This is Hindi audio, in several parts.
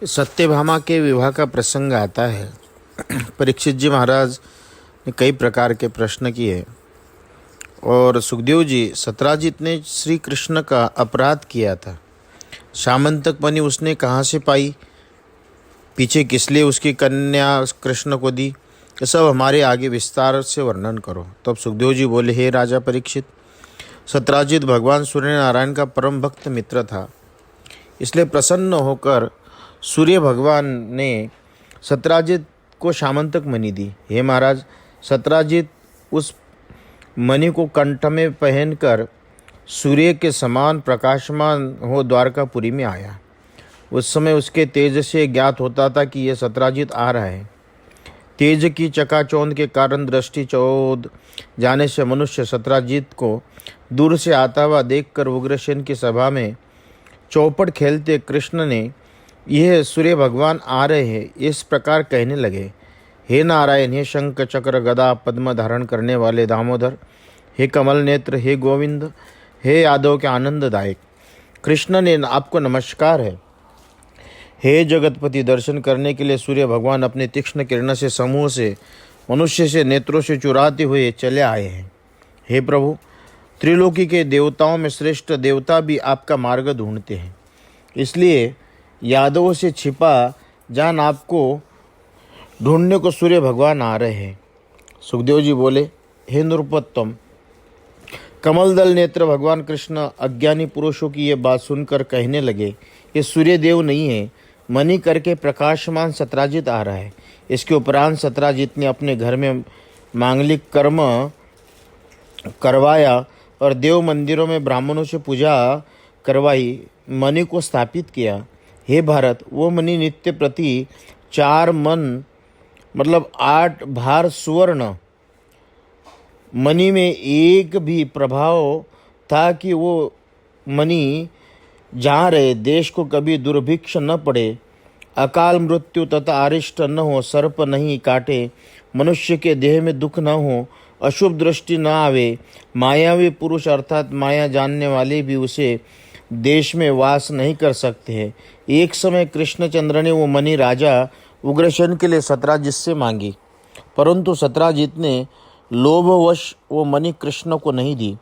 सत्यभामा के विवाह का प्रसंग आता है। परीक्षित जी महाराज ने कई प्रकार के प्रश्न किए और सुखदेव जी, सत्राजित ने श्री कृष्ण का अपराध किया था। सामंतक बनी उसने कहाँ से पाई, पीछे किस लिए उसकी कन्या कृष्ण को दी, ये सब हमारे आगे विस्तार से वर्णन करो। तब सुखदेव जी बोले, हे राजा परीक्षित, सत्राजित भगवान सूर्य नारायण का परम भक्त मित्र था। इसलिए प्रसन्न होकर सूर्य भगवान ने सत्राजित को सामंतक मणि दी। हे महाराज, सत्राजित उस मणि को कंठ में पहनकर सूर्य के समान प्रकाशमान हो द्वारकापुरी में आया। उस समय उसके तेज से ज्ञात होता था कि यह सत्राजित आ रहा है। तेज की चकाचौंध के कारण दृष्टि चौध जाने से मनुष्य सत्राजित को दूर से आता हुआ देखकर उग्रसेन की सभा में चौपट खेलते कृष्ण ने, यह सूर्य भगवान आ रहे हैं, इस प्रकार कहने लगे। हे नारायण, हे शंख चक्र गदा पद्म धारण करने वाले दामोदर, हे कमल नेत्र, हे गोविंद, हे यादव के आनंददायक, कृष्ण ने आपको नमस्कार है। हे जगतपति, दर्शन करने के लिए सूर्य भगवान अपने तीक्ष्ण किरण से समूह से मनुष्य से नेत्रों से चुराते हुए चले आए हैं। हे प्रभु, त्रिलोकी के देवताओं में श्रेष्ठ देवता भी आपका मार्ग ढूंढते हैं, इसलिए यादवों से छिपा जान आपको ढूंढने को सूर्य भगवान आ रहे हैं। सुखदेव जी बोले, हे नृपोत्तम, कमल दल नेत्र भगवान कृष्ण अज्ञानी पुरुषों की ये बात सुनकर कहने लगे, ये सूर्य देव नहीं है, मणि करके प्रकाशमान सत्राजित आ रहा है। इसके उपरांत सत्राजित ने अपने घर में मांगलिक कर्म करवाया और देव मंदिरों में ब्राह्मणों से पूजा करवाई, मणि को स्थापित किया। हे भारत, वो मणि नित्य प्रति 4 मन मतलब 8 भार सुवर्ण, मणि में एक भी प्रभाव था कि वो मणि जहाँ रहे देश को कभी दुर्भिक्ष न पड़े, अकाल मृत्यु तथा अरिष्ट न हो, सर्प नहीं काटे, मनुष्य के देह में दुख न हो, अशुभ दृष्टि न आवे, मायावी पुरुष अर्थात माया जानने वाले भी उसे देश में वास नहीं कर सकते हैं। एक समय कृष्णचंद्र ने वो मणि राजा उग्रसेन के लिए सत्राजित से मांगी, परंतु सत्राजित ने लोभवश वो मणि कृष्ण को नहीं दी।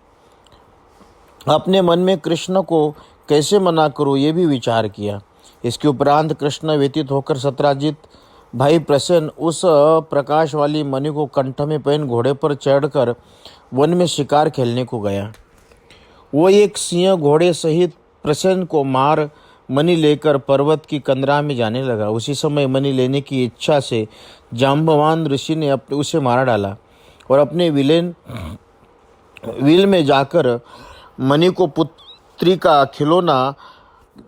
अपने मन में कृष्ण को कैसे मना करूं ये भी विचार किया। इसके उपरांत कृष्ण व्यतीत होकर सत्राजित भाई प्रसन्न उस प्रकाश वाली मणि को कंठ में पहन घोड़े पर चढ़कर वन में शिकार खेलने को गया। वो एक सिंह घोड़े सहित प्रसन्न को मार मणि लेकर पर्वत की कंदरा में जाने लगा। उसी समय मणि लेने की इच्छा से जाम्बवान ऋषि ने उसे मार डाला और अपने विल में जाकर मणि को पुत्री का खिलौना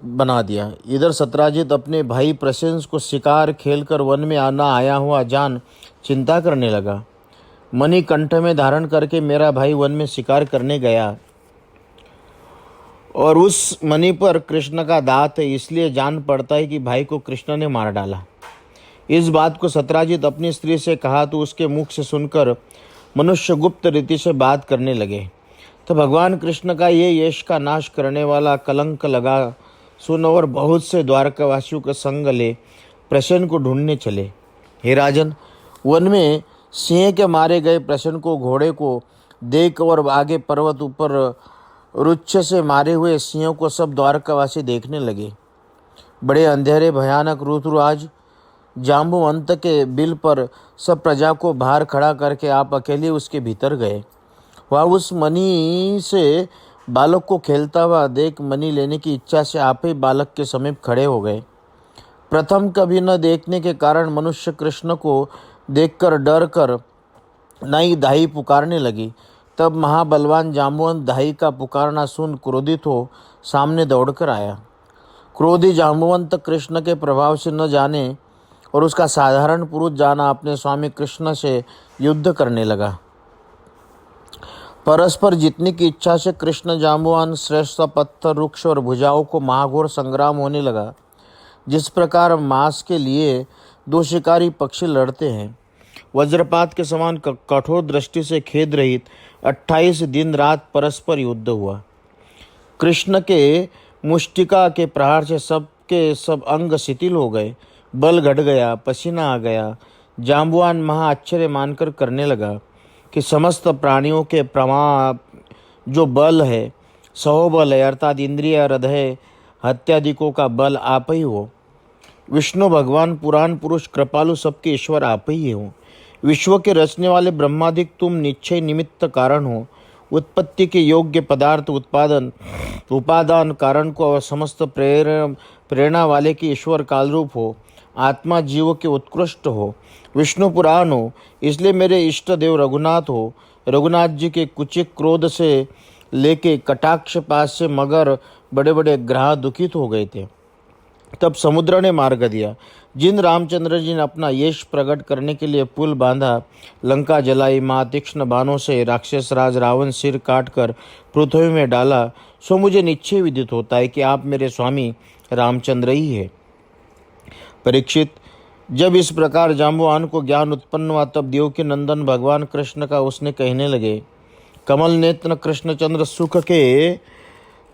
बना दिया। इधर सत्राजित अपने भाई प्रसेंस को शिकार खेलकर वन में आया हुआ जान चिंता करने लगा। मणि कंठ में धारण करके मेरा भाई वन में शिकार करने गया और उस मणि पर कृष्ण का दांत है, इसलिए जान पड़ता है कि भाई को कृष्ण ने मार डाला। इस बात को सत्राजित अपनी स्त्री से कहा तो उसके मुख से सुनकर मनुष्य गुप्त रीति से बात करने लगे। तो भगवान कृष्ण का ये यश का नाश करने वाला कलंक लगा सुन और बहुत से द्वारकावासियों का संग ले प्रसन्न को ढूंढने चले। हे राजन, वन में सिंह के मारे गए प्रसन्न को घोड़े को देख और आगे पर्वत ऊपर रुच्छ से मारे हुए सिंहों को सब द्वारकावासी देखने लगे। बड़े अंधेरे भयानक ऋतुराज जाम्बुवंत के बिल पर सब प्रजा को बाहर खड़ा करके आप अकेले उसके भीतर गए। वह उस मणि से बालक को खेलता हुआ देख मणि लेने की इच्छा से आप ही बालक के समीप खड़े हो गए। प्रथम कभी न देखने के कारण मनुष्य कृष्ण को देखकर डर कर नाई दाई पुकारने लगी। तब महाबलवान जाम्बुवंत दाई का पुकारना सुन क्रोधित हो सामने दौड़कर आया। क्रोधी जाम्बुवंत कृष्ण के प्रभाव से न जाने और उसका साधारण पुरुष जाना अपने स्वामी कृष्ण से युद्ध करने लगा। परस्पर जीतने की इच्छा से कृष्ण जाम्बुवान श्रेष्ठ पत्थर वृक्ष और भुजाओं को महाघोर संग्राम होने लगा। जिस प्रकार मांस के लिए 2 शिकारी पक्षी लड़ते हैं, वज्रपात के समान कठोर दृष्टि से खेद रहित 28 दिन रात परस्पर युद्ध हुआ। कृष्ण के मुष्टिका के प्रहार से सब सबके सब अंग शिथिल हो गए, बल घट गया, पसीना आ गया। जाम्बुवान महा आश्चर्य मानकर करने लगा कि समस्त प्राणियों के जो बल है, सहोबल है, अर्थात इंद्रिय, हृदय, हत्यादिकों का बल आप ही हो। विष्णु भगवान, पुराण पुरुष, कृपालु, सबके ईश्वर आप ही हो। विश्व के रचने वाले ब्रह्मादिक तुम निश्चय निमित्त कारण हो। उत्पत्ति के योग्य पदार्थ उपादान कारण को और समस्त प्रेरणा वाले के ईश्वर कालरूप हो। आत्मा जीव के उत्कृष्ट हो, विष्णु पुराण हो। इसलिए मेरे इष्ट देव रघुनाथ हो। रघुनाथ जी के कुचित क्रोध से लेके कटाक्ष पास से मगर बड़े बड़े ग्रह दुखित हो गए थे। तब समुद्र ने मार्ग दिया। जिन रामचंद्र जी ने अपना यश प्रकट करने के लिए पुल बांधा, लंका जलाई, माँ तीक्ष्ण बाणों से राक्षस राज रावण सिर काटकर पृथ्वी में डाला, सो मुझे निश्चय विदित होता है कि आप मेरे स्वामी रामचंद्र ही है। परीक्षित, जब इस प्रकार जाम्बुवान को ज्ञान उत्पन्न हुआ, तब देव के नंदन भगवान कृष्ण का उसने कहने लगे, कमल नेत्र कृष्णचंद्र सुख के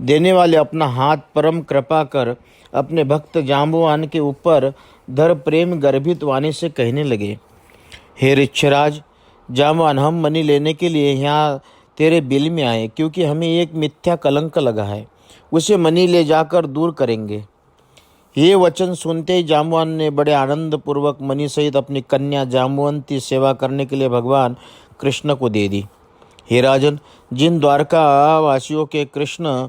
देने वाले अपना हाथ परम कृपा कर अपने भक्त जाम्बुवान के ऊपर धर प्रेम गर्भित वाणी से कहने लगे, हे ऋक्षराज जाम्बुवान, हम मणि लेने के लिए यहाँ तेरे बिल में आए, क्योंकि हमें एक मिथ्या कलंक लगा है, उसे मणि ले जाकर दूर करेंगे। ये वचन सुनते ही जाम्बुवान ने बड़े आनंद पूर्वक मणि सहित अपनी कन्या जाम्बुवंती सेवा करने के लिए भगवान कृष्ण को दे दी। हे राजन, जिन द्वारका वासियों के कृष्ण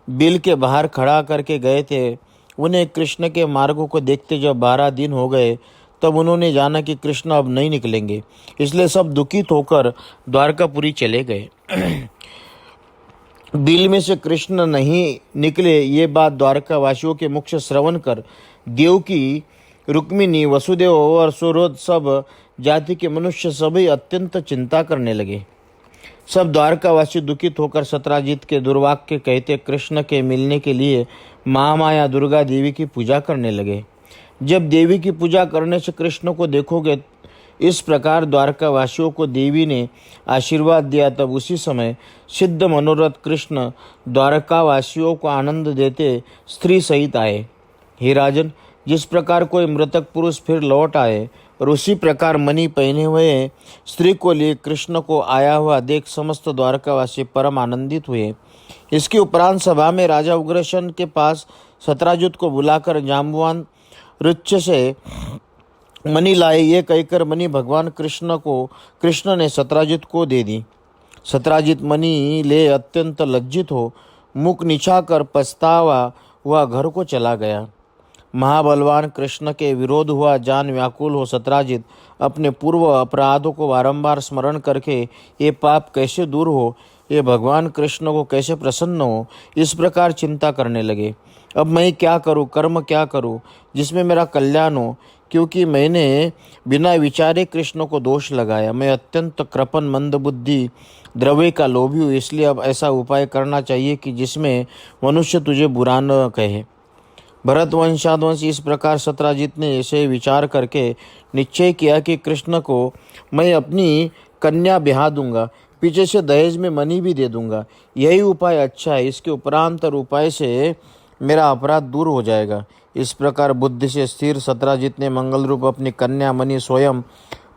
बिल के बाहर खड़ा करके गए थे, उन्हें कृष्ण के मार्गों को देखते जब 12 दिन हो गए, तब उन्होंने जाना कि कृष्ण अब नहीं निकलेंगे। इसलिए सब दुखित होकर द्वारकापुरी चले गए। बिल में से कृष्ण नहीं निकले, ये बात द्वारका वासियों के मुख से श्रवण कर देवकी, रुक्मिणी, वसुदेव और सुहृद सब जाति के मनुष्य सभी अत्यंत चिंता करने लगे। सब द्वारकावासी दुखित होकर सत्राजित के दुर्वाक्य कहते कृष्ण के मिलने के लिए महामाया दुर्गा देवी की पूजा करने लगे। जब देवी की पूजा करने से कृष्ण को देखोगे, इस प्रकार द्वारकावासियों को देवी ने आशीर्वाद दिया, तब उसी समय सिद्ध मनोरथ कृष्ण द्वारकावासियों को आनंद देते स्त्री सहित आए। हे राजन, जिस प्रकार कोई मृतक पुरुष फिर लौट आए और उसी प्रकार मणि पहने हुए स्त्री को लिए कृष्ण को आया हुआ देख समस्त द्वारकावासी परम आनंदित हुए। इसके उपरांत सभा में राजा उग्रसेन के पास सत्राजित को बुलाकर जाम्बुवान ऋक्ष से मणि लाए, ये कहकर मणि भगवान कृष्ण ने सत्राजित को दे दी। सत्राजित मणि ले अत्यंत लज्जित हो मुख नीचा कर पछतावा हुआ घर को चला गया। महाबलवान कृष्ण के विरोध हुआ जान व्याकुल हो सत्राजित अपने पूर्व अपराधों को बारंबार स्मरण करके ये पाप कैसे दूर हो, ये भगवान कृष्ण को कैसे प्रसन्न हो, इस प्रकार चिंता करने लगे। अब मैं क्या करूं, कर्म क्या करूं जिसमें मेरा कल्याण हो, क्योंकि मैंने बिना विचारे कृष्ण को दोष लगाया। मैं अत्यंत कृपण मंदबुद्धि द्रव्य का लोभी हूँ, इसलिए अब ऐसा उपाय करना चाहिए कि जिसमें मनुष्य तुझे बुरा न कहे। भरत वंशावंश इस प्रकार सत्राजित ने ऐसे विचार करके निश्चय किया कि कृष्ण को मैं अपनी कन्या ब्याह दूंगा, पीछे से दहेज में मणि भी दे दूंगा। यही उपाय अच्छा है, इसके उपरांत उपाय से मेरा अपराध दूर हो जाएगा। इस प्रकार बुद्धि से स्थिर सत्राजित ने मंगल रूप अपनी कन्या मणि स्वयं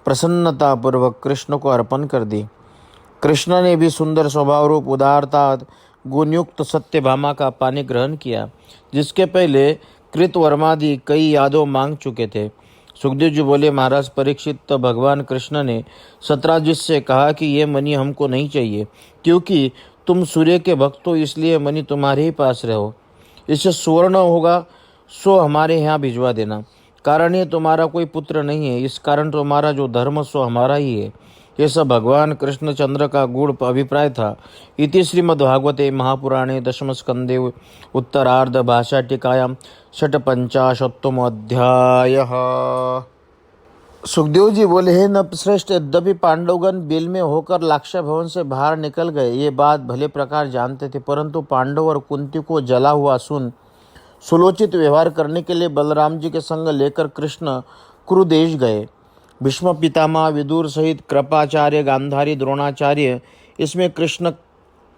प्रसन्नतापूर्वक कृष्ण को अर्पण कर दी। कृष्ण ने भी सुंदर स्वभाव रूप उदारता गुणयुक्त सत्यभामा का पानी ग्रहण किया, जिसके पहले कृतवर्मादि कई यादव मांग चुके थे। सुखदेव जी बोले, महाराज परीक्षित, तो भगवान कृष्ण ने सत्राजित से कहा कि ये मणि हमको नहीं चाहिए, क्योंकि तुम सूर्य के भक्त हो, इसलिए मणि तुम्हारे ही पास रहो। इससे सुवर्ण होगा सो हमारे यहाँ भिजवा देना। कारण ये तुम्हारा कोई पुत्र नहीं है, इस कारण तुम्हारा जो धर्म सो हमारा ही है। ये सब भगवान कृष्णचंद्र का गूढ़ अभिप्राय था। इति श्रीमद्भागवते महापुराणे दशम स्कंदे उत्तरार्ध भाषा टीकायां 55 अध्यायः। सुखदेव जी बोले, हे नृपश्रेष्ठ, यद्यपि पांडवगण बिल में होकर लाक्षा भवन से बाहर निकल गए, ये बात भले प्रकार जानते थे, परंतु पांडव और कुंती को जला हुआ सुन सुलोचित व्यवहार करने के लिए बलराम जी के संग लेकर कृष्ण कुरुदेश गए। भीष्म पितामह, विदुर सहित कृपाचार्य, गांधारी, द्रोणाचार्य इसमें कृष्ण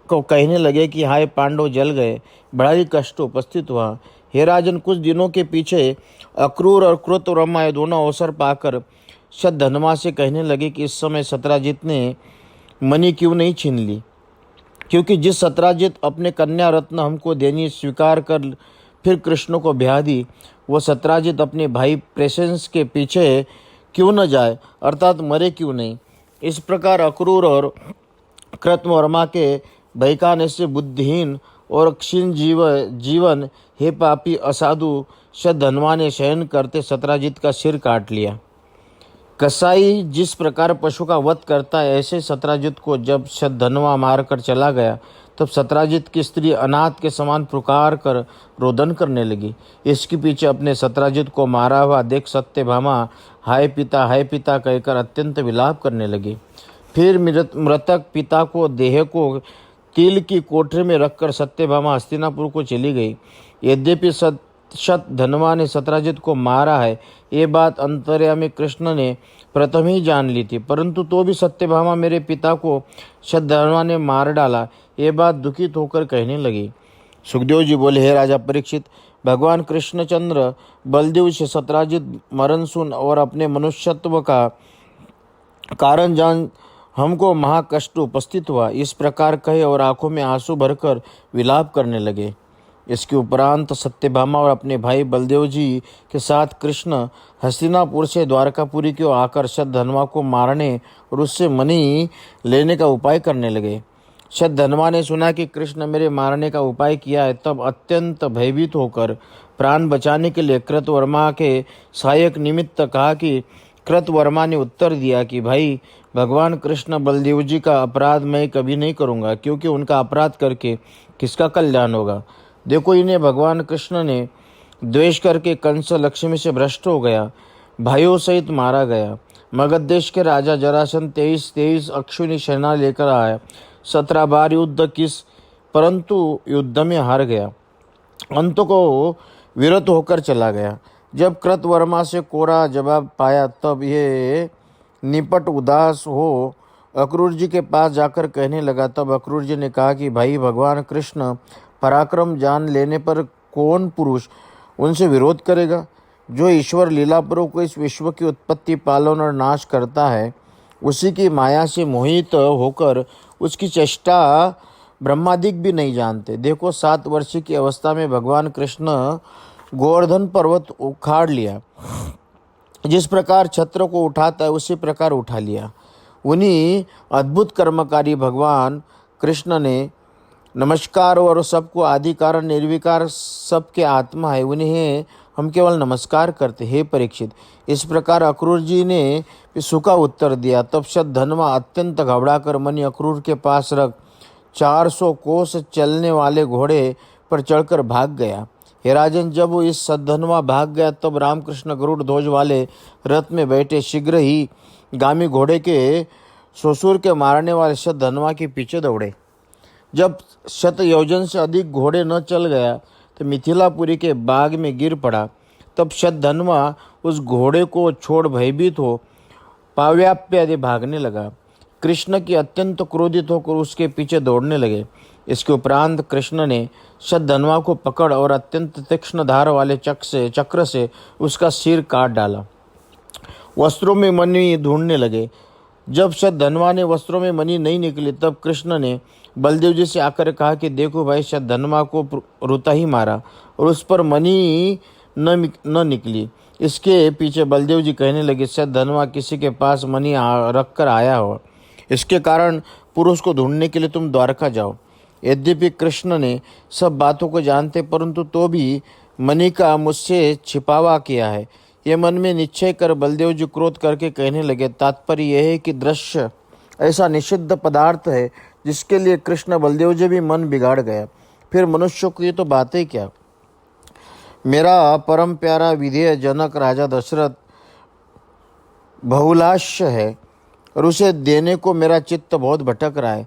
को कहने लगे कि हाय पांडव जल गए, बड़ा ही कष्ट उपस्थित हुआ। हे राजन, कुछ दिनों के पीछे अक्रूर और कृतवर्मा ये दोनों अवसर पाकर शतधन्वा से कहने लगे कि इस समय सत्राजित ने मणि क्यों नहीं छीन ली, क्योंकि जिस सत्राजित अपने कन्या रत्न हमको देनी स्वीकार कर फिर कृष्ण को ब्याह दी, वह सत्राजित अपने भाई प्रेसेंस के पीछे क्यों न जाए, अर्थात मरे क्यों नहीं। इस प्रकार अक्रूर और कृतवर्मा के बहकाने से बुद्धिहीन और क्षीण जीवन हे पापी असाधु शतधन्वा ने शयन करते सत्राजित का सिर काट लिया। कसाई जिस प्रकार पशु का वध करता है, ऐसे सत्राजित को जब शतधन्वा मारकर चला गया, तब सत्राजित की स्त्री अनाथ के समान पुकार कर रोदन करने लगी। इसके पीछे अपने सत्राजित को मारा हुआ देख सत्यभामा हाय पिता कहकर अत्यंत विलाप करने लगी। फिर मृतक पिता को देह को तिल की कोठरी में रखकर सत्यभामा हस्तिनापुर को चली गई। यद्यपि शतधन्वा ने सत्राजित को मारा है, ये बात अंतर्यामी कृष्ण ने प्रथम ही जान ली थी, परंतु तो भी सत्यभामा मेरे पिता को शतधन्वा ने मार डाला, ये बात दुखित होकर कहने लगी। सुखदेव जी बोले, हे राजा परीक्षित, भगवान कृष्णचंद्र बलदेव से सत्राजित मरण सुन और अपने मनुष्यत्व का कारण जान हमको महाकष्ट उपस्थित हुआ, इस प्रकार कहे और आंखों में आंसू भरकर विलाप करने लगे। इसके उपरांत सत्यभामा और अपने भाई बलदेव जी के साथ कृष्ण हस्तिनापुर से द्वारकापुरी की ओर आकर शतधन्वा को मारने और उससे मणि लेने का उपाय करने लगे। शतधन्वा ने सुना कि कृष्ण मेरे मारने का उपाय किया है, तब अत्यंत भयभीत होकर प्राण बचाने के लिए कृतवर्मा के सहायक निमित्त कहा कि कृतवर्मा ने उत्तर दिया कि भाई, भगवान कृष्ण बलदेव जी का अपराध मैं कभी नहीं करूँगा, क्योंकि उनका अपराध करके किसका कल्याण होगा। देखो, इन्हें भगवान कृष्ण ने द्वेष करके कंस लक्ष्मी से भ्रष्ट हो गया, भाइयों सहित मारा गया। मगध देश के राजा जरासंध 23 अक्षुणी सेना लेकर आया, 17 बार युद्ध किस, परंतु युद्ध में हार गया, अंत को विरत होकर चला गया। जब कृतवर्मा से कोरा जवाब पाया, तब ये निपट उदास हो अक्रूर जी के पास जाकर कहने लगा। तब अक्रूर जी ने कहा कि भाई, भगवान कृष्ण पराक्रम जान लेने पर कौन पुरुष उनसे विरोध करेगा। जो ईश्वर लीलापूर्वक को इस विश्व की उत्पत्ति, पालन और नाश करता है, उसी की माया से मोहित होकर उसकी चेष्टा ब्रह्मादिक भी नहीं जानते। देखो, 7 वर्ष की अवस्था में भगवान कृष्ण गोवर्धन पर्वत उखाड़ लिया, जिस प्रकार छत्र को उठाता है उसी प्रकार उठा लिया। उन्हीं अद्भुत कर्मकारी भगवान कृष्ण ने नमस्कार और सबको आदि कारण निर्विकार सबके आत्मा है, उन्हें हम केवल नमस्कार करते। हे परीक्षित, इस प्रकार अक्रूर जी ने सूखा उत्तर दिया। तब शतधन्वा अत्यंत घबराकर मणि अक्रूर के पास रख 400 कोस चलने वाले घोड़े पर चढ़कर भाग गया। हे राजन, जब वो इस शतधन्वा भाग गया, तब रामकृष्ण गरुड़ ध्वज वाले रथ में बैठे शीघ्र ही गामी घोड़े के ससुर के मारने वाले शतधन्वा के पीछे दौड़े। जब 100 योजन से अधिक घोड़े न चल गया तो मिथिलापुरी के बाग में गिर पड़ा। तब शतधन्वा उस घोड़े को छोड़ भयभीत हो पाव्याप्य आदि भागने लगा। कृष्ण की अत्यंत क्रोधित होकर उसके पीछे दौड़ने लगे। इसके उपरांत कृष्ण ने शतधन्वा को पकड़ और अत्यंत तीक्ष्ण धार वाले चक्र से उसका सिर काट डाला। वस्त्रों में मणि ढूंढने लगे। जब शतधन्वा ने वस्त्रों में मणि नहीं निकली, तब कृष्ण ने बलदेव जी से आकर कहा कि देखो भाई, शतधन्वा को रुता ही मारा और उस पर मणि न निकली। इसके पीछे बलदेव जी कहने लगे, शतधन्वा किसी के पास मणि रख कर आया हो, इसके कारण पुरुष को ढूंढने के लिए तुम द्वारका जाओ। यद्यपि कृष्ण ने सब बातों को जानते, परंतु तो भी मणि का मुझसे छिपावा किया है, ये मन में निश्चय कर बलदेव जी क्रोध करके कहने लगे। तात्पर्य यह है कि दृश्य ऐसा निषिद्ध पदार्थ है जिसके लिए कृष्ण बलदेव जी भी मन बिगाड़ गया। फिर मनुष्य को ये तो बातें क्या। मेरा परम प्यारा विधेय जनक राजा दशरथ बहुलाश्य है और उसे देने को मेरा चित्त बहुत भटक रहा है,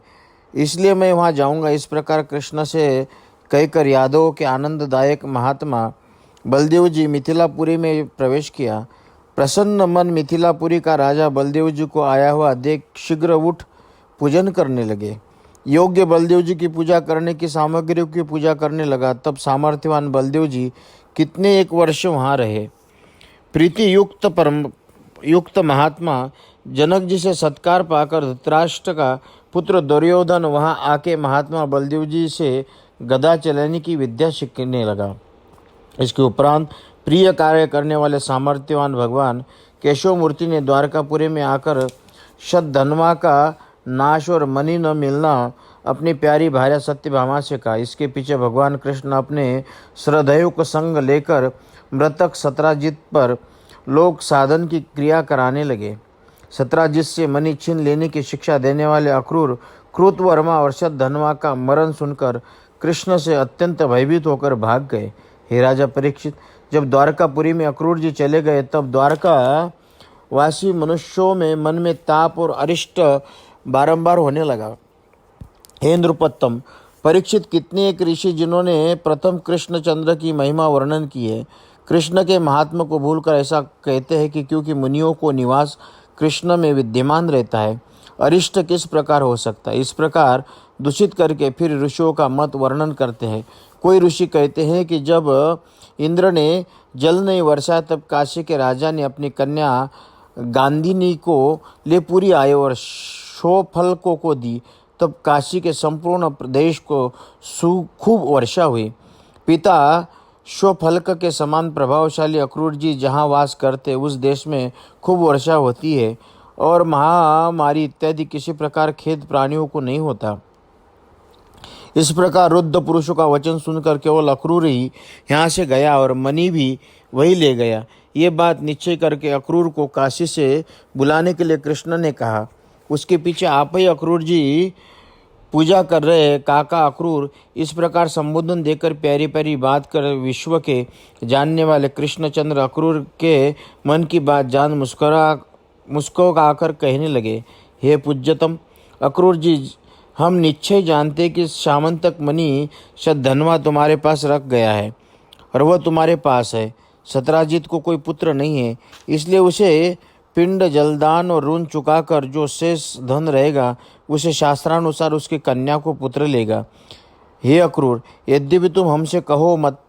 इसलिए मैं वहाँ जाऊँगा। इस प्रकार कृष्ण से कहकर यादवों के आनंददायक महात्मा बलदेव जी मिथिलापुरी में प्रवेश किया। प्रसन्न मन मिथिलापुरी का राजा बलदेव जी को आया हुआ देख शीघ्र उठ पूजन करने लगे। योग्य बलदेव जी की पूजा करने की सामग्रियों की पूजा करने लगा। तब सामर्थ्यवान बलदेव जी कितने एक वर्ष वहाँ रहे। प्रीति युक्त परम युक्त महात्मा जनक जी से सत्कार पाकर धृतराष्ट्र का पुत्र दुर्योधन वहां आके महात्मा बलदेव जी से गदा चलाने की विद्या सीखने लगा। इसके उपरांत प्रिय कार्य करने वाले सामर्थ्यवान भगवान केशव मूर्ति ने द्वारकापुरी में आकर शतधन्वा का नाश और मणि न मिलना अपनी प्यारी भार्या सत्यभामा से कहा। इसके पीछे भगवान कृष्ण अपने श्रद्धेय को संग लेकर मृतक सत्राजित पर लोक साधन की क्रिया कराने लगे। सत्राजित से मणि छीन लेने की शिक्षा देने वाले अक्रूर कृतवर्मा और शतधन्वा का मरण सुनकर कृष्ण से अत्यंत भयभीत होकर भाग गए। हे राजा परीक्षित, जब द्वारकापुरी में अक्रूर जी चले गए तब द्वारका वासी मनुष्यों में मन में ताप और अरिष्ट बारंबार होने लगा। हे नृपोत्तम, परीक्षित कितने एक ऋषि जिन्होंने प्रथम कृष्णचंद्र की महिमा वर्णन की है, कृष्ण के महात्मा को भूलकर ऐसा कहते हैं कि क्योंकि मुनियों को निवास कृष्ण में विद्यमान रहता है, अरिष्ट किस प्रकार हो सकता है। इस प्रकार दूषित करके फिर ऋषियों का मत वर्णन करते हैं। कोई ऋषि कहते हैं कि जब इंद्र ने जल नहीं वर्षा तब काशी के राजा ने अपनी कन्या गांधिनी को ले पूरी आए और शोफल्कों को दी, तब काशी के संपूर्ण प्रदेश को खूब वर्षा हुई। पिता शोफल्क के समान प्रभावशाली अक्रूर जी जहाँ वास करते उस देश में खूब वर्षा होती है और महामारी इत्यादि किसी प्रकार खेत प्राणियों को नहीं होता। इस प्रकार रुद्ध पुरुषों का वचन सुनकर केवल अक्रूर ही यहाँ से गया और मणि भी वही ले गया। ये बात निश्चय करके अक्रूर को काशी से बुलाने के लिए कृष्ण ने कहा। उसके पीछे आप ही अक्रूर जी पूजा कर रहे काका अक्रूर, इस प्रकार संबोधन देकर प्यारी प्यारी बात कर विश्व के जानने वाले कृष्णचंद्र अक्रूर के मन की बात जान मुस्कुराकर कहने लगे, हे पूज्यतम अक्रूर जी, हम निश्चय जानते कि सामंतक मणि शतधन्वा तुम्हारे पास रख गया है और वह तुम्हारे पास है। सत्राजित को कोई पुत्र नहीं है, इसलिए उसे पिंड जलदान और ऋण चुकाकर जो शेष धन रहेगा उसे शास्त्रानुसार उसकी कन्या को पुत्र लेगा। हे अक्रूर, यद्यपि तुम हमसे कहो मत,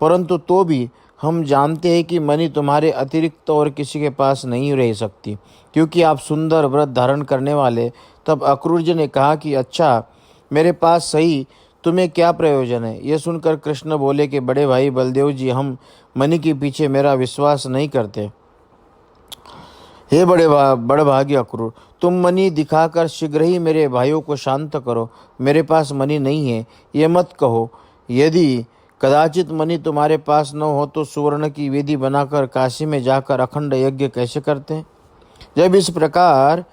परंतु तो भी हम जानते हैं कि मणि तुम्हारे अतिरिक्त और किसी के पास नहीं रह सकती, क्योंकि आप सुंदर व्रत धारण करने वाले। तब अक्रूर जी ने कहा कि अच्छा, मेरे पास सही, तुम्हें क्या प्रयोजन है। यह सुनकर कृष्ण बोले कि बड़े भाई बलदेव जी, हम मणि के पीछे मेरा विश्वास नहीं करते। हे बड़भागी अक्रूर, तुम मणि दिखाकर शीघ्र ही मेरे भाइयों को शांत करो। मेरे पास मणि नहीं है ये मत कहो। यदि कदाचित मणि तुम्हारे पास न हो तो सुवर्ण की वेदी बनाकर काशी में जाकर अखंड यज्ञ कैसे करते हैं। जब इस प्रकार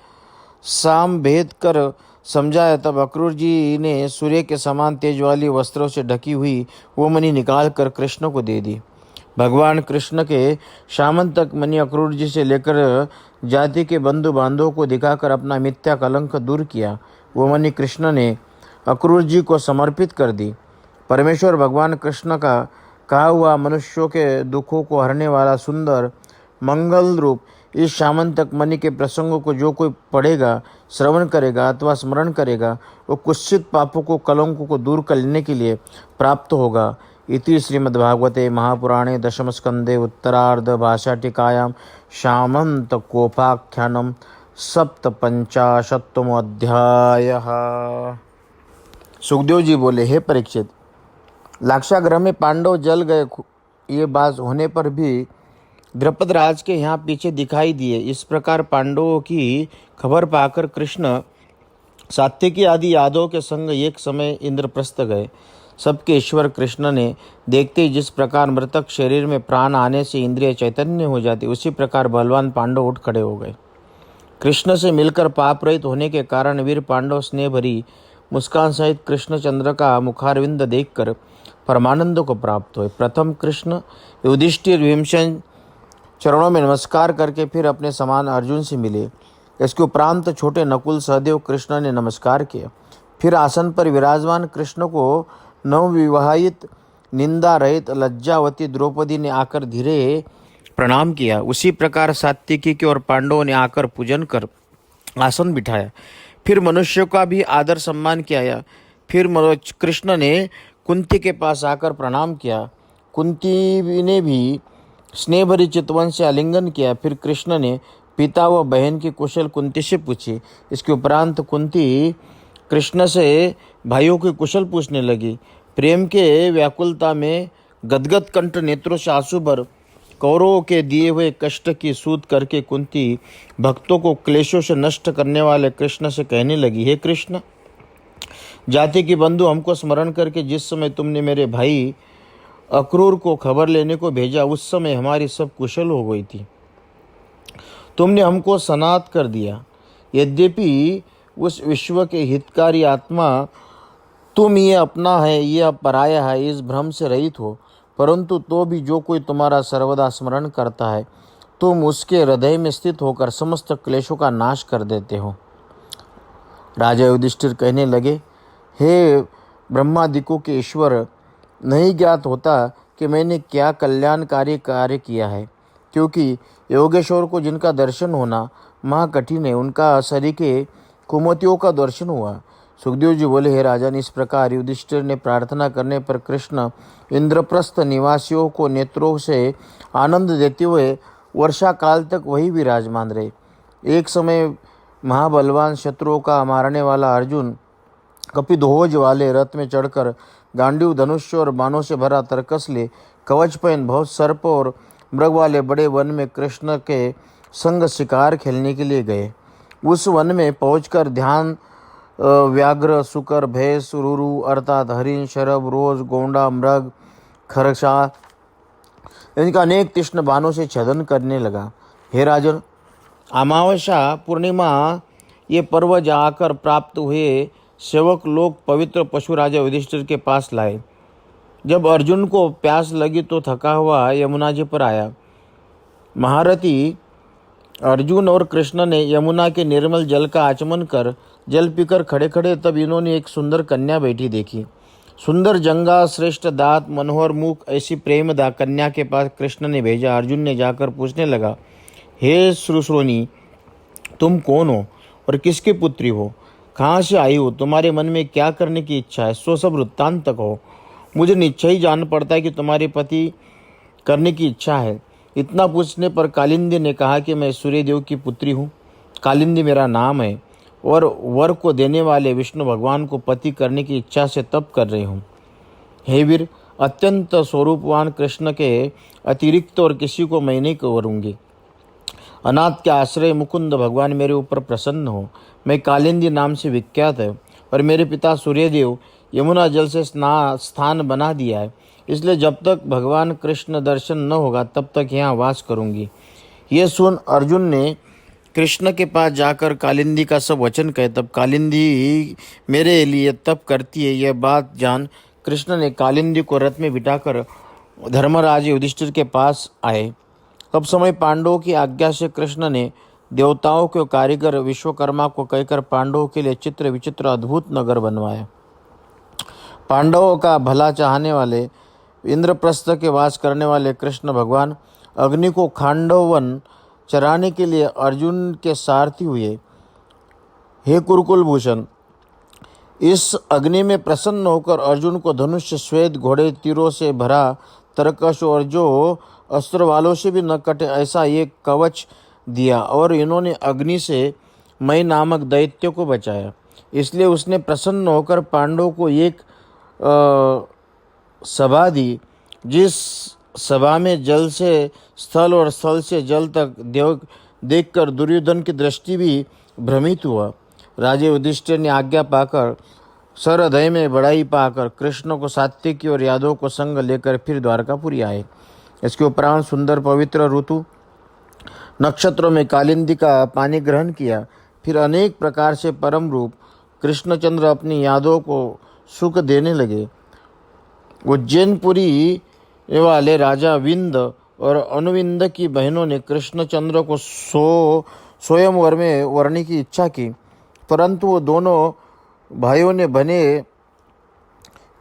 साम भेद कर समझाया तब अक्रूर जी ने सूर्य के समान तेज वाली वस्त्रों से ढकी हुई वो मणि निकाल कर कृष्ण को दे दी। भगवान कृष्ण के सामंतक मणि अक्रूर जी से लेकर जाति के बंधु बांधवों को दिखाकर अपना मिथ्या कलंक दूर किया। वो मणि कृष्ण ने अक्रूर जी को समर्पित कर दी। परमेश्वर भगवान कृष्ण का कहा हुआ मनुष्यों के दुखों को हरने वाला सुंदर मंगल रूप इस सामंतक मणि के प्रसंगों को जो कोई पढ़ेगा, श्रवण करेगा अथवा स्मरण करेगा, वो कुत्सित पापों को कलंकों को दूर करने के लिए प्राप्त होगा। इति श्रीमद्भागवते महापुराणे दशमस्कंदे उत्तरार्ध भाषाटिकायां सामंतकोपाख्यानं सप्तपंचाशत्तमोऽध्यायः। सुखदेव जी बोले, हे परीक्षित, लाक्षागृह में पांडव जल गए, ये बात होने पर भी द्रुपद राज के यहाँ पीछे दिखाई दिए। इस प्रकार पांडवों की खबर पाकर कृष्ण सात्यकी आदि यादवों के संग एक समय इंद्रप्रस्थ गए। सबके ईश्वर कृष्ण ने देखते ही जिस प्रकार मृतक शरीर में प्राण आने से इंद्रिय चैतन्य हो जाती, उसी प्रकार बलवान पांडव उठ खड़े हो गए। कृष्ण से मिलकर पाप रहित होने के कारण वीर पांडव स्नेह भरी मुस्कान सहित कृष्णचंद्र का मुखारविंद देखकर परमानंद को प्राप्त हुए। प्रथम कृष्ण युधिष्ठिर भीमसेन चरणों में नमस्कार करके फिर अपने समान अर्जुन से मिले। इसके उपरांत छोटे नकुल सहदेव कृष्ण ने नमस्कार किया। फिर आसन पर विराजमान कृष्ण को नवविवाहित निंदा रहित लज्जावती द्रौपदी ने आकर धीरे प्रणाम किया। उसी प्रकार सात्विकी के और पांडवों ने आकर पूजन कर आसन बिठाया। फिर मनुष्यों का भी आदर सम्मान किया। फिर कृष्ण ने कुंती के पास आकर प्रणाम किया। कुंती ने भी स्नेह भरी चितवन से आलिंगन किया। फिर कृष्ण ने पिता व बहन की कुशल कुंती से पूछी। इसके उपरांत कुंती कृष्ण से भाइयों की कुशल पूछने लगी। प्रेम के व्याकुलता में गदगद कंठ नेत्रों से आंसू भर कौरवों के दिए हुए कष्ट की सूद करके कुंती भक्तों को क्लेशों से नष्ट करने वाले कृष्ण से कहने लगी, हे कृष्ण, जाति की बंधु, हमको स्मरण करके जिस समय तुमने मेरे भाई अक्रूर को खबर लेने को भेजा, उस समय हमारी सब कुशल हो गई थी। तुमने हमको सनात कर दिया। यद्यपि उस विश्व के हितकारी आत्मा तुम ये अपना है, ये पराया है, इस भ्रम से रहित हो, परंतु तो भी जो कोई तुम्हारा सर्वदा स्मरण करता है, तुम उसके हृदय में स्थित होकर समस्त क्लेशों का नाश कर देते हो। राजा युधिष्ठिर कहने लगे, हे ब्रह्मादिकों के ईश्वर, नहीं ज्ञात होता कि मैंने क्या कल्याणकारी कार्य किया है, क्योंकि योगेश्वर को जिनका दर्शन होना महाकठिन है, उनका सरीखे कुमतियों का दर्शन हुआ। सुखदेव जी बोले, हे राजन, इस प्रकार युधिष्ठिर ने प्रार्थना करने पर कृष्ण इंद्रप्रस्थ निवासियों को नेत्रों से आनंद देते हुए वर्षा काल तक वही विराजमान रहे। एक समय महाबलवान शत्रुओं का मारने वाला अर्जुन कपिध्वज वाले रथ में चढ़कर गांडीव, धनुष्य और बाणों से भरा तरकस ले कवच पहन बहुत सर्प और मृग वाले बड़े वन में कृष्ण के संग शिकार खेलने के लिए गए। उस वन में पहुंचकर ध्यान व्याघ्र, सुकर, भैंस, रुरु अर्थात हरिण, शरभ, रोज, गोंडा, मृग, खरसा इनका अनेक तीक्ष्ण बाणों से छेदन करने लगा। हे राजन, अमावस्या, पूर्णिमा ये पर्व जाकर प्राप्त हुए सेवक लोग पवित्र पशु राजा युधिष्ठिर के पास लाए। जब अर्जुन को प्यास लगी तो थका हुआ यमुना जी पर आया। महारथी अर्जुन और कृष्ण ने यमुना के निर्मल जल का आचमन कर जल पीकर खड़े खड़े तब इन्होंने एक सुंदर कन्या बैठी देखी। सुंदर जंगा, श्रेष्ठ दांत, मनोहर मुख, ऐसी प्रेमदा कन्या के पास कृष्ण ने भेजा। अर्जुन ने जाकर पूछने लगा, हे सुश्रोणी, तुम कौन हो और किसकी पुत्री हो? कहाँ से आई हो? तुम्हारे मन में क्या करने की इच्छा है? सो सब वृत्तांत तक हो। मुझे निश्चय ही जान पड़ता है कि तुम्हारे पति करने की इच्छा है। इतना पूछने पर कालिंदी ने कहा कि मैं सूर्यदेव की पुत्री हूँ। कालिंदी मेरा नाम है और वर को देने वाले विष्णु भगवान को पति करने की इच्छा से तप कर रही हूँ। हे वीर, अत्यंत स्वरूपवान कृष्ण के अतिरिक्त और किसी को मैं नहीं करूँगी। अनाथ के आश्रय मुकुंद भगवान मेरे ऊपर प्रसन्न हो। मैं कालिंदी नाम से विख्यात है और मेरे पिता सूर्यदेव यमुना जल से स्थान बना दिया है, इसलिए जब तक भगवान कृष्ण दर्शन न होगा तब तक यहाँ वास करूँगी। ये सुन अर्जुन ने कृष्ण के पास जाकर कालिंदी का सब वचन कहे। तब कालिंदी मेरे लिए तप करती है, यह बात जान कृष्ण ने कालिंदी को रथ में बिठाकर धर्मराज युधिष्ठिर के पास आए। तब समय पांडवों की आज्ञा से कृष्ण ने देवताओं के कारीगर विश्वकर्मा को कहकर पांडवों के लिए चित्र विचित्र अद्भुत नगर बनवाया। पांडवों का भला चाहने वाले, इंद्रप्रस्थ के वास करने वाले कृष्ण भगवान अग्नि को खांडवन चराने के लिए अर्जुन के सारथी हुए। हे कुरुकुल भूषण, इस अग्नि में प्रसन्न होकर अर्जुन को धनुष, श्वेत घोड़े, तीरों से भरा तरकश और जो अस्त्र वालों से भी न कटे ऐसा एक कवच दिया, और इन्होंने अग्नि से मई नामक दैत्य को बचाया। इसलिए उसने प्रसन्न होकर पांडवों को एक सभा दी, जिस सभा में जल से स्थल और स्थल से जल तक देखकर दुर्योधन की दृष्टि भी भ्रमित हुआ। राजा युधिष्ठिर ने आज्ञा पाकर सरहृदय में बड़ाई पाकर कृष्ण को सात्विकी और यादव को संग लेकर फिर द्वारकापुरी आए। इसके उपरांत सुंदर पवित्र ऋतु नक्षत्रों में कालिंदी का पानी ग्रहण किया। फिर अनेक प्रकार से परम रूप कृष्णचंद्र अपनी यादों को सुख देने लगे। उज्जैनपुरी वाले राजा विंद और अनुविंद की बहनों ने कृष्णचंद्र को स्वयंवर में वरने की इच्छा की, परंतु वो दोनों भाइयों ने बने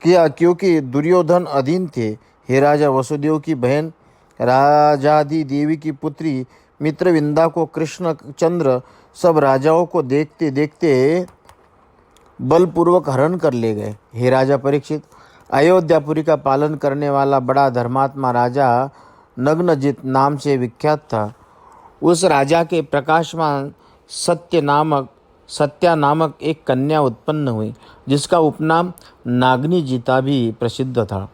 किया क्योंकि दुर्योधन अधीन थे। हे राजा, वसुदेव की बहन राजादि देवी की पुत्री मित्रविंदा को कृष्ण चंद्र सब राजाओं को देखते देखते बलपूर्वक हरण कर ले गए। हे राजा परीक्षित, अयोध्यापुरी का पालन करने वाला बड़ा धर्मात्मा राजा नग्नजित नाम से विख्यात था। उस राजा के प्रकाशमान सत्या नामक एक कन्या उत्पन्न हुई, जिसका उपनाम नागनी जीता भी प्रसिद्ध था।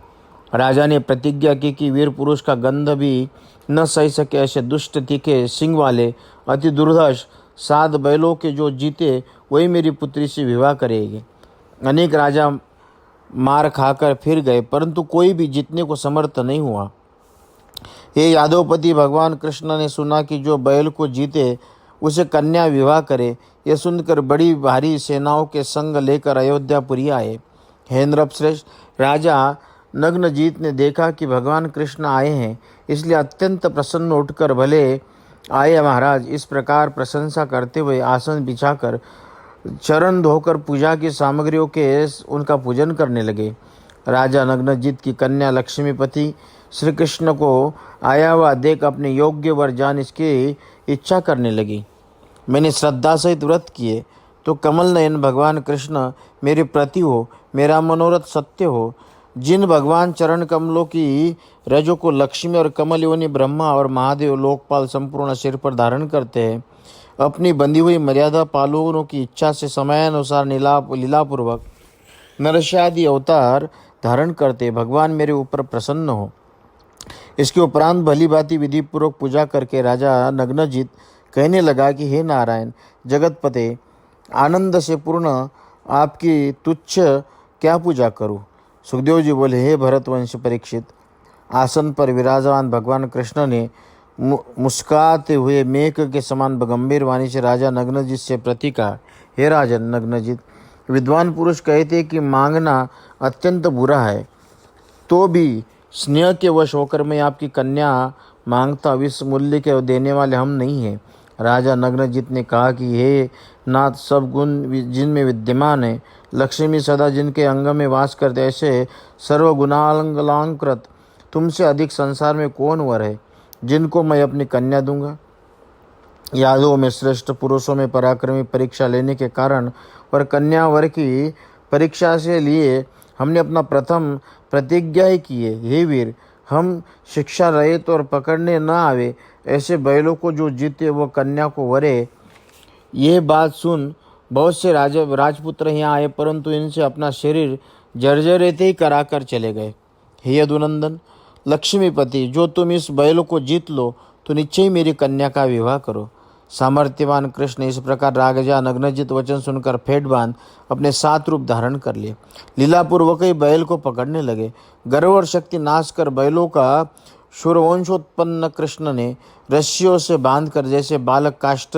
राजा ने प्रतिज्ञा की कि वीर पुरुष का गंध भी न सह सके ऐसे दुष्ट तीखे सिंह वाले अति दुर्धर्ष 7 बैलों के जो जीते वही मेरी पुत्री से विवाह करेगी। अनेक राजा मार खाकर फिर गए, परंतु कोई भी जीतने को समर्थ नहीं हुआ। हे यादवपति, भगवान कृष्ण ने सुना कि जो बैल को जीते उसे कन्या विवाह करे। यह सुनकर बड़ी भारी सेनाओं के संग लेकर अयोध्यापुरी आए। हे नृपश्रेष्ठ, राजा नग्नजीत ने देखा कि भगवान कृष्ण आए हैं, इसलिए अत्यंत प्रसन्न उठकर भले आए महाराज इस प्रकार प्रशंसा करते हुए आसन बिछाकर चरण धोकर पूजा की सामग्रियों के उनका पूजन करने लगे। राजा नग्नजीत की कन्या लक्ष्मीपति श्री कृष्ण को आया हुआ देख अपने योग्य वर जान इसकी इच्छा करने लगी। मैंने श्रद्धा सहित व्रत किए तो कमल नयन भगवान कृष्ण मेरे प्रति हो, मेरा मनोरथ सत्य हो। जिन भगवान चरण कमलों की रजों को लक्ष्मी और कमल योनि ब्रह्मा और महादेव लोकपाल संपूर्ण सिर पर धारण करते हैं, अपनी बंधी हुई मर्यादा पालुओं की इच्छा से समयानुसार लीलापूर्वक नरस्यादि अवतार धारण करते भगवान मेरे ऊपर प्रसन्न हो। इसके उपरांत भली भांति विधि पूर्वक पूजा करके राजा नग्नजित कहने लगा कि हे नारायण जगतपते, आनंद से पूर्ण आपकी तुच्छ क्या पूजा करूं। सुखदेव जी बोले, हे भरतवंश परीक्षित, आसन पर विराजमान भगवान कृष्ण ने मुस्काते हुए मेघ के समान गंभीर वाणी से राजा नग्नजित से प्रति कहा, हे राजन नग्नजित, विद्वान पुरुष कहते कि मांगना अत्यंत बुरा है, तो भी स्नेह के वश होकर मैं आपकी कन्या मांगता, इस मूल्य के देने वाले हम नहीं हैं। राजा नग्नजित ने कहा कि हे नाथ, सब गुण जिनमें विद्यमान है, लक्ष्मी सदा जिनके अंग में वास करते, ऐसे सर्वगुणालंकृत तुमसे अधिक संसार में कौन वर है जिनको मैं अपनी कन्या दूंगा। यादवों में श्रेष्ठ, पुरुषों में पराक्रमी परीक्षा लेने के कारण और कन्या वर की परीक्षा से लिए हमने अपना प्रथम प्रतिज्ञा ही की है। हे वीर, हम शिक्षा रहित और पकड़ने न आवे ऐसे बैलों को जो जीते वो कन्या को वरे। यह बात सुन बहुत से राजपुत्र यहाँ आए, परंतु इनसे अपना शरीर जर्जरित ही कराकर चले गए। हे यदुनंदन लक्ष्मीपति, जो तुम इस बैल को जीत लो तो निश्चय ही मेरी कन्या का विवाह करो। सामर्थ्यवान कृष्ण इस प्रकार राजा नग्नजित वचन सुनकर फेट बांध अपने 7 रूप धारण कर लिए लीलापूर्वक ही बैल को पकड़ने लगे। गर्व और शक्ति नाश कर बैलों का शूरवंशोत्पन्न कृष्ण ने रस्सियों से बांधकर जैसे बालक काष्ठ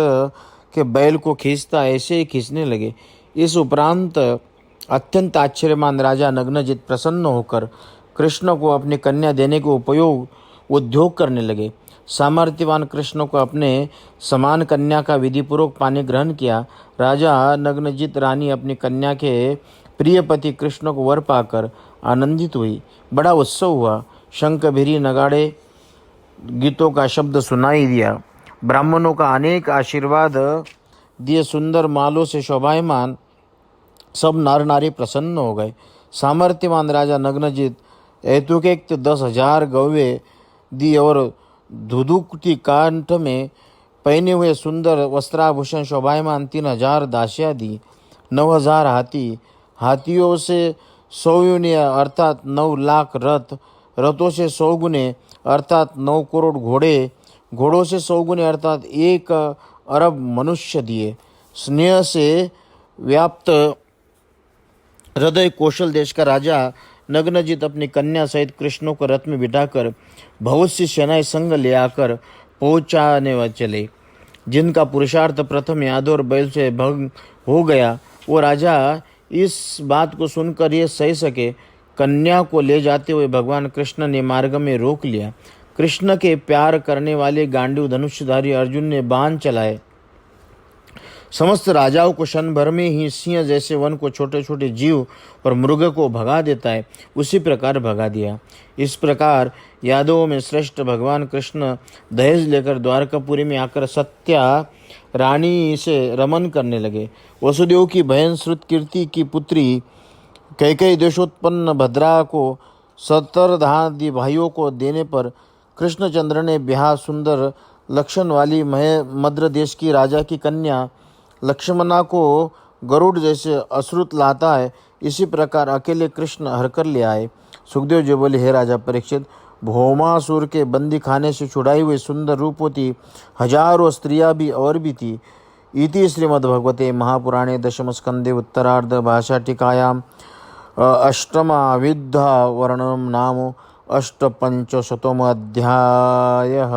के बैल को खींचता ऐसे ही खींचने लगे। इस उपरांत अत्यंत आश्चर्यमान राजा नग्नजित प्रसन्न होकर कृष्ण को अपनी कन्या देने के उद्योग करने लगे। सामर्थ्यवान कृष्ण को अपने समान कन्या का विधिपूर्वक पानी ग्रहण किया। राजा नग्नजित रानी अपनी कन्या के प्रिय पति कृष्ण को वर पाकर आनंदित हुई। बड़ा उत्सव हुआ। शंख भीरी नगाड़े गीतों का शब्द सुनाई दिया। ब्राह्मणों का अनेक आशीर्वाद दिए सुंदर मालों से शोभायमान सब नार नारी प्रसन्न हो गए। सामर्थ्यवान राजा नग्नजित हेतुकेक्त 10,000 गौवे दी और धुधुकती कांठ में पहने हुए सुंदर वस्त्राभूषण शोभायमान 3,000 दासियां दी। 9,000 हाथियों से 100 गुने अर्थात 9 लाख रथों से 100 गुने अर्थात 9 करोड़ घोड़ों से 100 गुने अर्थात 1 अरब मनुष्य दिए। स्नेह से व्याप्त हृदय कौशल देश का राजा नग्नजित अपनी कन्या सहित कृष्ण को रथ में बिठाकर बहुत सी सेनाएं संग ले आकर पहुंचाने चले। जिनका पुरुषार्थ प्रथम यादव और बैल से भंग हो गया, वो राजा इस बात को सुनकर ये सह सके कन्या को ले जाते हुए भगवान कृष्ण ने मार्ग में रोक लिया। कृष्ण के प्यार करने वाले गांडीव धनुषधारी अर्जुन ने बाण चलाए। समस्त राजाओं को क्षण भर में ही सिंह जैसे वन को छोटे छोटे जीव और मृग को भगा देता है, उसी प्रकार भगा दिया। इस प्रकार यादवों में श्रेष्ठ भगवान कृष्ण दहेज लेकर द्वारकापुरी में आकर सत्या रानी से रमन करने लगे। वसुदेव की बहन श्रुतकीर्ति की पुत्री कैकेयी देशोत्पन्न भद्रा को सतरधादी भाइयों को देने पर कृष्णचंद्र ने ब्याह सुंदर लक्षण वाली मद्र देश की राजा की कन्या लक्ष्मणा को गरुड़ जैसे अश्रुत लाता है, इसी प्रकार अकेले कृष्ण हरकर ले आए। सुखदेव जी बोले, हे राजा परीक्षित, भौमासुर के बंदी खाने से छुड़ाई हुई सुंदर रूपवती हजारों स्त्रियां भी और भी थी। इति श्रीमद्भगवते महापुराणे दशम स्कंदे उत्तरार्ध भाषा टीकायां अष्टमा विद्या वर्णनम नाम अष्टपंचशतोम अध्यायः।